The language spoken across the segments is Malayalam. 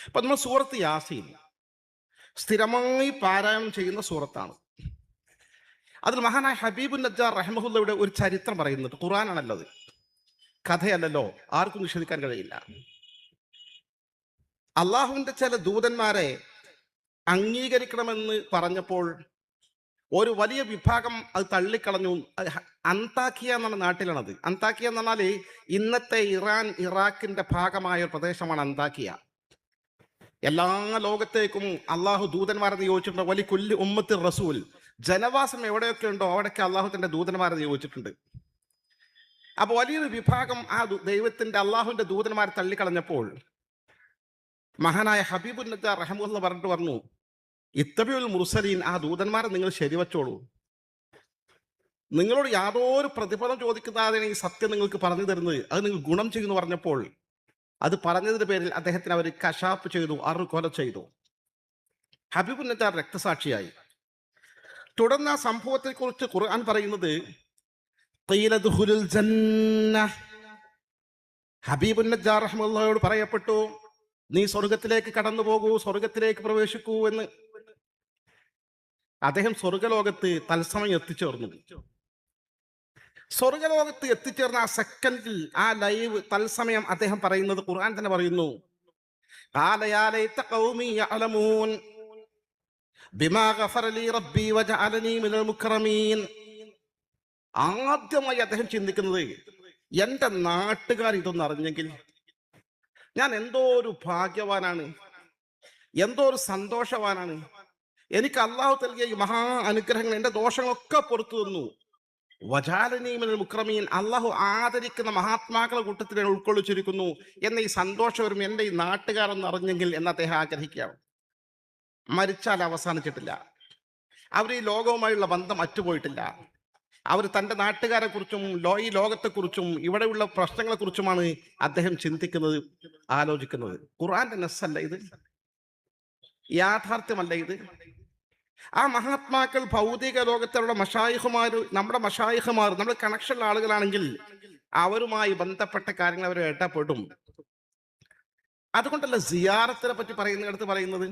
അപ്പൊ നമ്മൾ സൂറത്ത് യാസീൻ സ്ഥിരമായി പാരായണം ചെയ്യുന്ന സൂറത്താണ്. അതിൽ മഹാനായ ഹബീബുൻ നജ്ജാർ റഹ്മഹുല്ലയുടെ ഒരു ചരിത്രം പറയുന്നുണ്ട്. ഖുർആനാണല്ലോ അത്, കഥയല്ലല്ലോ, ആർക്കും നിഷേധിക്കാൻ കഴിയില്ല. അള്ളാഹുവിന്റെ ചില ദൂതന്മാരെ അംഗീകരിക്കണമെന്ന് പറഞ്ഞപ്പോൾ ഒരു വലിയ വിഭാഗം അത് തള്ളിക്കളഞ്ഞു. അന്താക്കിയ എന്നാണ് നാട്ടിലാണത്. അന്താക്കിയ എന്ന് പറഞ്ഞാൽ ഇന്നത്തെ ഇറാൻ ഇറാഖിന്റെ ഭാഗമായ ഒരു പ്രദേശമാണ് അന്താക്കിയ. എല്ലാ ലോകത്തേക്കും അള്ളാഹു ദൂതന്മാരെ നിയോഗിച്ചിട്ടുണ്ട്. വലിയ കൊല്ലി ഉമ്മത്തിൽ റസൂൽ, ജനവാസം എവിടെയൊക്കെ ഉണ്ടോ അവിടെയൊക്കെ അള്ളാഹുത്തിന്റെ ദൂതന്മാരെ നിയോഗിച്ചിട്ടുണ്ട്. അപ്പൊ വലിയൊരു വിഭാഗം ആ ദൈവത്തിന്റെ അള്ളാഹുവിന്റെ ദൂതന്മാരെ തള്ളിക്കളഞ്ഞപ്പോൾ മഹാനായ ഹബീബുൻ നജ്ജാർ റഹ്മത്തുള്ളാഹി പറഞ്ഞിട്ട് പറഞ്ഞു, ഇത്തബിഉൽ മുർസലീൻ, ആ ദൂതന്മാരെ നിങ്ങൾ ശരിവച്ചോളൂ. നിങ്ങളോട് യാതൊരു പ്രതിഫലം ചോദിക്കുന്നതാണ് ഈ സത്യം നിങ്ങൾക്ക് പറഞ്ഞു തരുന്നത്, അത് നിങ്ങൾ ഗുണം ചെയ്യുന്നു പറഞ്ഞപ്പോൾ അത് പറഞ്ഞതിന്റെ പേരിൽ അദ്ദേഹത്തിന് അവർ കശാപ്പ് ചെയ്തു, കൊല ചെയ്തു. ഹബീബുൻ നജ്ജാർ രക്തസാക്ഷിയായി. തുടർന്ന് ആ സംഭവത്തെ കുറിച്ച് ഖുർആൻ പറയുന്നത്, ഹബീബുൻ നജ്ജാർ റഹ്മത്തുള്ളാഹിയോട് പറയപ്പെട്ടു, നീ സ്വർഗത്തിലേക്ക് കടന്നു പോകൂ, സ്വർഗത്തിലേക്ക് പ്രവേശിക്കൂ എന്ന്. അദ്ദേഹം സ്വർഗലോകത്ത് തത്സമയം എത്തിച്ചേർന്നു. സ്വർഗലോകത്ത് എത്തിച്ചേർന്ന ആ സെക്കൻഡിൽ, ആ ലൈവ് തത്സമയം അദ്ദേഹം പറയുന്നത്, ഖുർആൻ തന്നെ പറയുന്നു, ആദ്യമായി അദ്ദേഹം ചിന്തിക്കുന്നത്, എന്റെ നാട്ടുകാർ ഇതൊന്നും അറിഞ്ഞെങ്കിൽ ഞാൻ എന്തോ ഒരു ഭാഗ്യവാനാണ്, എന്തോ ഒരു സന്തോഷവാനാണ്. എനിക്ക് അള്ളാഹു നൽകിയ ഈ മഹാ അനുഗ്രഹങ്ങൾ, എന്റെ ദോഷങ്ങളൊക്കെ പുറത്തു തന്നു. വജാലനീമിനൽ മുക്രമീൻ, അള്ളാഹു ആദരിക്കുന്ന മഹാത്മാക്കളുടെ കൂട്ടത്തിൽ ഉൾക്കൊള്ളിച്ചിരിക്കുന്നു എന്ന ഈ സന്തോഷവരും എന്റെ ഈ നാട്ടുകാരെന്ന് അറിഞ്ഞെങ്കിൽ എന്ന് അദ്ദേഹം ആഗ്രഹിക്കുകയാണ്. മരിച്ചാൽ അവസാനിച്ചിട്ടില്ല. അവർ ഈ ലോകവുമായുള്ള ബന്ധം അറ്റുപോയിട്ടില്ല. അവർ തൻ്റെ നാട്ടുകാരെ കുറിച്ചും ഈ ലോകത്തെക്കുറിച്ചും ഇവിടെയുള്ള പ്രശ്നങ്ങളെ കുറിച്ചുമാണ് അദ്ദേഹം ചിന്തിക്കുന്നത്, ആലോചിക്കുന്നത്. ഖുർആന്റെ നസ്സല്ല ഇത്, യാഥാർത്ഥ്യമല്ല ഇത്. ആ മഹാത്മാക്കൾ ഭൗതിക ലോകത്തിലുള്ള മശായിഖുമാർ, നമ്മുടെ മശായിഖുമാർ, നമ്മൾ കണക്ഷനുള്ള ആളുകളാണെങ്കിൽ അവരുമായി ബന്ധപ്പെട്ട കാര്യങ്ങൾ അവർ ഇടപെടും. അതുകൊണ്ടല്ല സിയാറത്തിനെ പറ്റി പറയുന്നിടത്ത് പറയുന്നത്,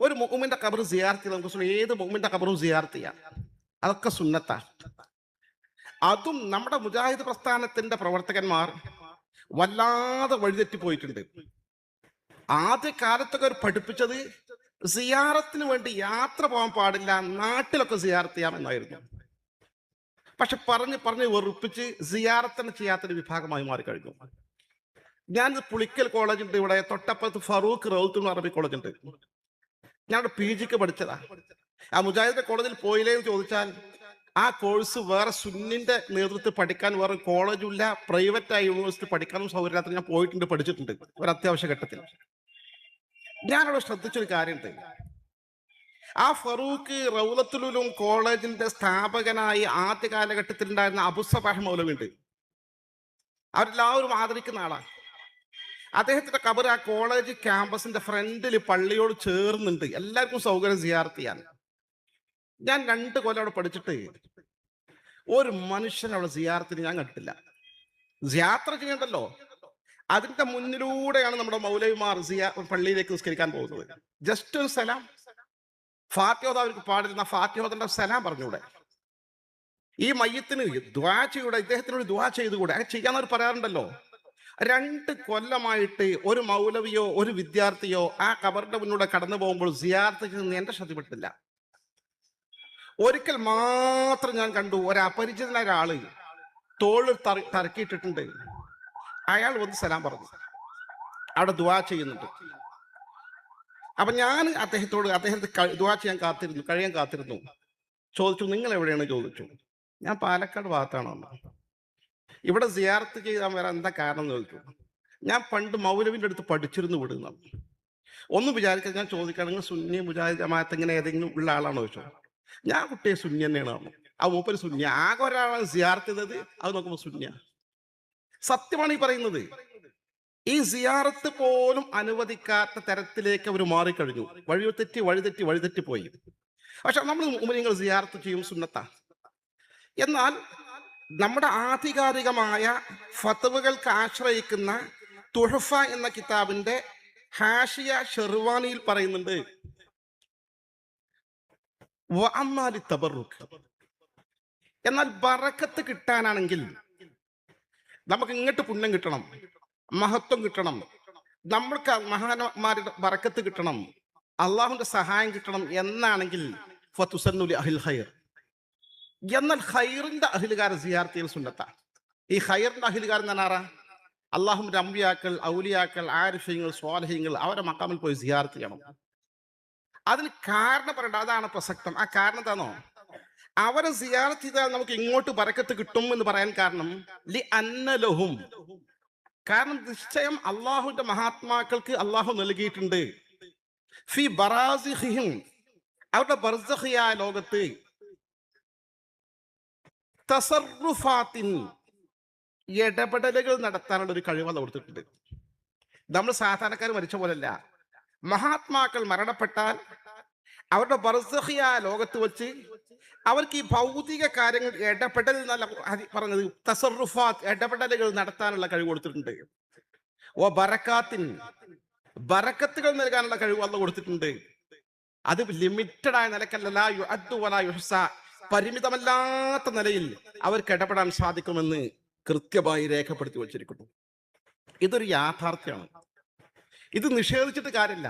ഒരു മുഅ്മിന്റെ ഖബർ സിയാറത്ത്, നമുക്ക് ഏത് മുഅ്മിന്റെ ഖബറും സിയാറത്ത് ചെയ്യാം, അതൊക്കെ സുന്നത്താ. അതും നമ്മുടെ മുജാഹിദ് പ്രസ്ഥാനത്തിന്റെ പ്രവർത്തകന്മാർ വല്ലാതെ വഴിതെറ്റി പോയിട്ടുണ്ട്. ആദ്യ കാലത്തൊക്കെ അവർ പഠിപ്പിച്ചത് സിയാറത്തിന് വേണ്ടി യാത്ര പോകാൻ പാടില്ല, നാട്ടിലൊക്കെ സിയാറത്ത് ചെയ്യാമെന്നായിരുന്നു. പക്ഷെ പറഞ്ഞ് വെറുപ്പിച്ച് സിയാറത്തിന് ചെയ്യാത്തൊരു വിഭാഗമായി മാറിക്കഴിഞ്ഞു. ഞാൻ പുളിക്കൽ കോളേജുണ്ട്, ഇവിടെ തൊട്ടപ്പുറത്ത് ഫറൂഖ് റൗത്തുൽ അറബി കോളേജ് ഉണ്ട്. ഞാൻ PG പഠിച്ചതാ. ആ മുജാഹിദിന്റെ കോളേജിൽ പോയില്ലേന്ന് ചോദിച്ചാൽ, ആ കോഴ്സ് വേറെ സുന്നിന്റെ നേതൃത്വത്തിൽ പഠിക്കാൻ വേറെ കോളേജും ഇല്ല, പ്രൈവറ്റ് യൂണിവേഴ്സിറ്റി പഠിക്കാനും സൗകര്യമില്ലാത്ത ഞാൻ പോയിട്ടുണ്ട്, പഠിച്ചിട്ടുണ്ട് ഒരു അത്യാവശ്യ ഘട്ടത്തിൽ. ഞാനവിടെ ശ്രദ്ധിച്ചൊരു കാര്യമുണ്ട്, ആ ഫറൂഖ് റൗലത്തുലും കോളേജിന്റെ സ്ഥാപകനായി ആദ്യ കാലഘട്ടത്തിൽ ഉണ്ടായിരുന്ന അബുസബാഹ് മൗലവി ഉണ്ട്. അവരെല്ലാവരും ആദരിക്കുന്ന ആളാണ്. അദ്ദേഹത്തിന്റെ ഖബർ ആ കോളേജ് ക്യാമ്പസിന്റെ ഫ്രണ്ടിൽ പള്ളിയോട് ചേർന്നുണ്ട്, എല്ലാവർക്കും സൗകര്യം സിയാറത്ത് ചെയ്യാൻ. ഞാൻ 2 കൊല്ലം അവിടെ പഠിച്ചിട്ട് ഒരു മനുഷ്യൻ അവിടെ സിയാറത്തിന് ഞാൻ കണ്ടിട്ടില്ല. യാത്ര ചെയ്യണ്ടല്ലോ, അതിന്റെ മുന്നിലൂടെയാണ് നമ്മുടെ മൗലവിമാർ പള്ളിയിലേക്ക് നിസ്കരിക്കാൻ പോകുന്നത്. ജസ്റ്റ് ഒരു സലാം, ഫാത്തിഹ അവർക്ക് പാടില്ല, ഫാത്തിഹന്റെ സലാം പറഞ്ഞൂടെ? ഈ മയ്യത്തിന് ദുആ ചെയ്യൂടെ? ഇദ്ദേഹത്തിനോട് ദുആ ചെയ്തുകൂടെ? അത് ചെയ്യാന്നവർ പറയാറുണ്ടല്ലോ. 2 കൊല്ലമായിട്ട് ഒരു മൗലവിയോ ഒരു വിദ്യാർത്ഥിയോ ആ ഖബറിന്റെ മുന്നിലൂടെ കടന്നു പോകുമ്പോൾ സിയാറത്ത് ചെയ്യുന്ന എന്റെ ശ്രദ്ധപ്പെട്ടില്ല. ഒരിക്കൽ മാത്രം ഞാൻ കണ്ടു, ഒരു അപരിചിതനായ ഒരാള് തോളിൽ തറക്കിയിട്ടിട്ടുണ്ട്, അയാൾ വന്ന് സലാം പറഞ്ഞു, അവിടെ ദുആ ചെയ്യുന്നുണ്ട്. അപ്പൊ ഞാൻ അദ്ദേഹത്തെ ദുആ ചെയ്യാൻ കഴിയാൻ കാത്തിരുന്നു. ചോദിച്ചു, നിങ്ങൾ എവിടെയാണ് ചോദിച്ചു. ഞാൻ പാലക്കാട് ഭാഗത്താണോ. ഇവിടെ സിയാറത്ത് ചെയ്താൽ വരാൻ എന്താ കാരണം ചോദിച്ചു. ഞാൻ പണ്ട് മൗലവിന്റെ അടുത്ത് പഠിച്ചിരുന്നു വിടുന്ന. ഒന്നും വിചാരിക്കാൻ ഞാൻ ചോദിക്കാൻ, നിങ്ങൾ സുന്നി മുജാഹിദ് ജമാഅത്ത് ഇങ്ങനെ ഏതെങ്കിലും ഉള്ള ആളാണോ ചോദിച്ചു. ഞാൻ കുട്ടിയെ സുന്നി തന്നെയാണ്. ആ മൂപ്പര് സുന്നി, ആകെ ഒരാളാണ് സിയാറത്ത് ചെയ്തത്, അത് നോക്കുമ്പോൾ സുന്യ. സത്യമാണ് ഈ പറയുന്നത്. ഈ സിയാറത്ത് പോലും അനുവദിക്കാത്ത തരത്തിലേക്ക് അവർ മാറിക്കഴിഞ്ഞു. വഴിതെറ്റി പോയി. പക്ഷെ നമ്മൾ മുഅ്മിനീങ്ങൾ സിയാറത്ത് ചെയ്യും, സുന്നത്താ. എന്നാൽ നമ്മുടെ ആധികാരികമായ ഫത്വകൾക്ക് ആശ്രയിക്കുന്ന തുഹഫ എന്ന കിതാബിന്റെ ഹാഷിയ ഷെർവാനിയിൽ പറയുന്നുണ്ട്, വഅമ്മാലി തബറുക്ക്, എന്നാൽ ബറക്കത്ത് കിട്ടാനാണെങ്കിൽ നമുക്ക് ഇങ്ങോട്ട് പുണ്യം കിട്ടണം, മഹത്വം കിട്ടണം, നമ്മൾക്ക് മഹാന്മാരുടെ ബറക്കത്ത് കിട്ടണം, അള്ളാഹുവിന്റെ സഹായം കിട്ടണം എന്നാണെങ്കിൽ ഫതുസന്നുലി അഹ്ലിൽ ഖൈർ, എന്നാൽ ഖൈറിന്റെ അഹ്ലുകാരെ സിയാറത്ത് ചെയ്യൽ സുന്നത്താ. ഈ ഖൈറിന്റെ അഹ്ലുകാർ എന്ന് പറഞ്ഞാൽ അള്ളാഹുവിന്റെ അമ്പിയാക്കൾ, ഔലിയാക്കൾ, ആരിഫ്യങ്ങൾ, സ്വാലിഹ്യങ്ങൾ, അവരെ മക്കാമിൽ പോയി സിയാറത്ത് ചെയ്യണം. അതിന് കാരണം പറയണ്ട, അതാണ് പ്രസക്തം. ആ കാരണം എന്താണോ, അവരെ സിയാറത്ത് ചെയ്താൽ നമുക്ക് ഇങ്ങോട്ട് ബറക്കത്ത് കിട്ടും എന്ന് പറയാൻ കാരണം ലി അന്നലഹും, കാരണം നിശ്ചയം അള്ളാഹുവിന്റെ മഹാത്മാക്കൾക്ക് അള്ളാഹു നൽകിയിട്ടുണ്ട് ഫി ബറാസിഹിം, അവരുടെ ബർസഖിയായ ലോകത്ത് തസറുഫാത്തിൻ, ഇടപെടലുകൾ നടത്താനുള്ള ഒരു കഴിവ് അത് കൊടുത്തിട്ടുണ്ട്. നമ്മൾ സാധാരണക്കാർ മരിച്ച പോലല്ല. മഹാത്മാക്കൾ മരണപ്പെട്ടാൽ അവരുടെ ബർസഖിയായ ലോകത്ത് വെച്ച് അവർക്ക് ഈ ഭൗതിക കാര്യങ്ങൾ ഇടപെടൽ എന്നല്ല പറഞ്ഞത്, തസറുഫാത്ത്, ഇടപെടലുകൾ നടത്താനുള്ള കഴിവ് കൊടുത്തിട്ടുണ്ട്. ഓ ബറക്കാത്തിൻ, ബറക്കത്തുകൾ നൽകാനുള്ള കഴിവ് അല്ല കൊടുത്തിട്ടുണ്ട്. അത് ലിമിറ്റഡ് ആയ നിലക്കല്ല, യുഅദ്ദു വലാ യുഹ്സ, പരിമിതമല്ലാത്ത നിലയിൽ അവർക്ക് ഇടപെടാൻ സാധിക്കുമെന്ന് കൃത്യമായി രേഖപ്പെടുത്തി വച്ചിരിക്കുന്നു. ഇതൊരു യാഥാർത്ഥ്യമാണ്. ഇത് നിഷേധിച്ചിട്ട് കാര്യമില്ല.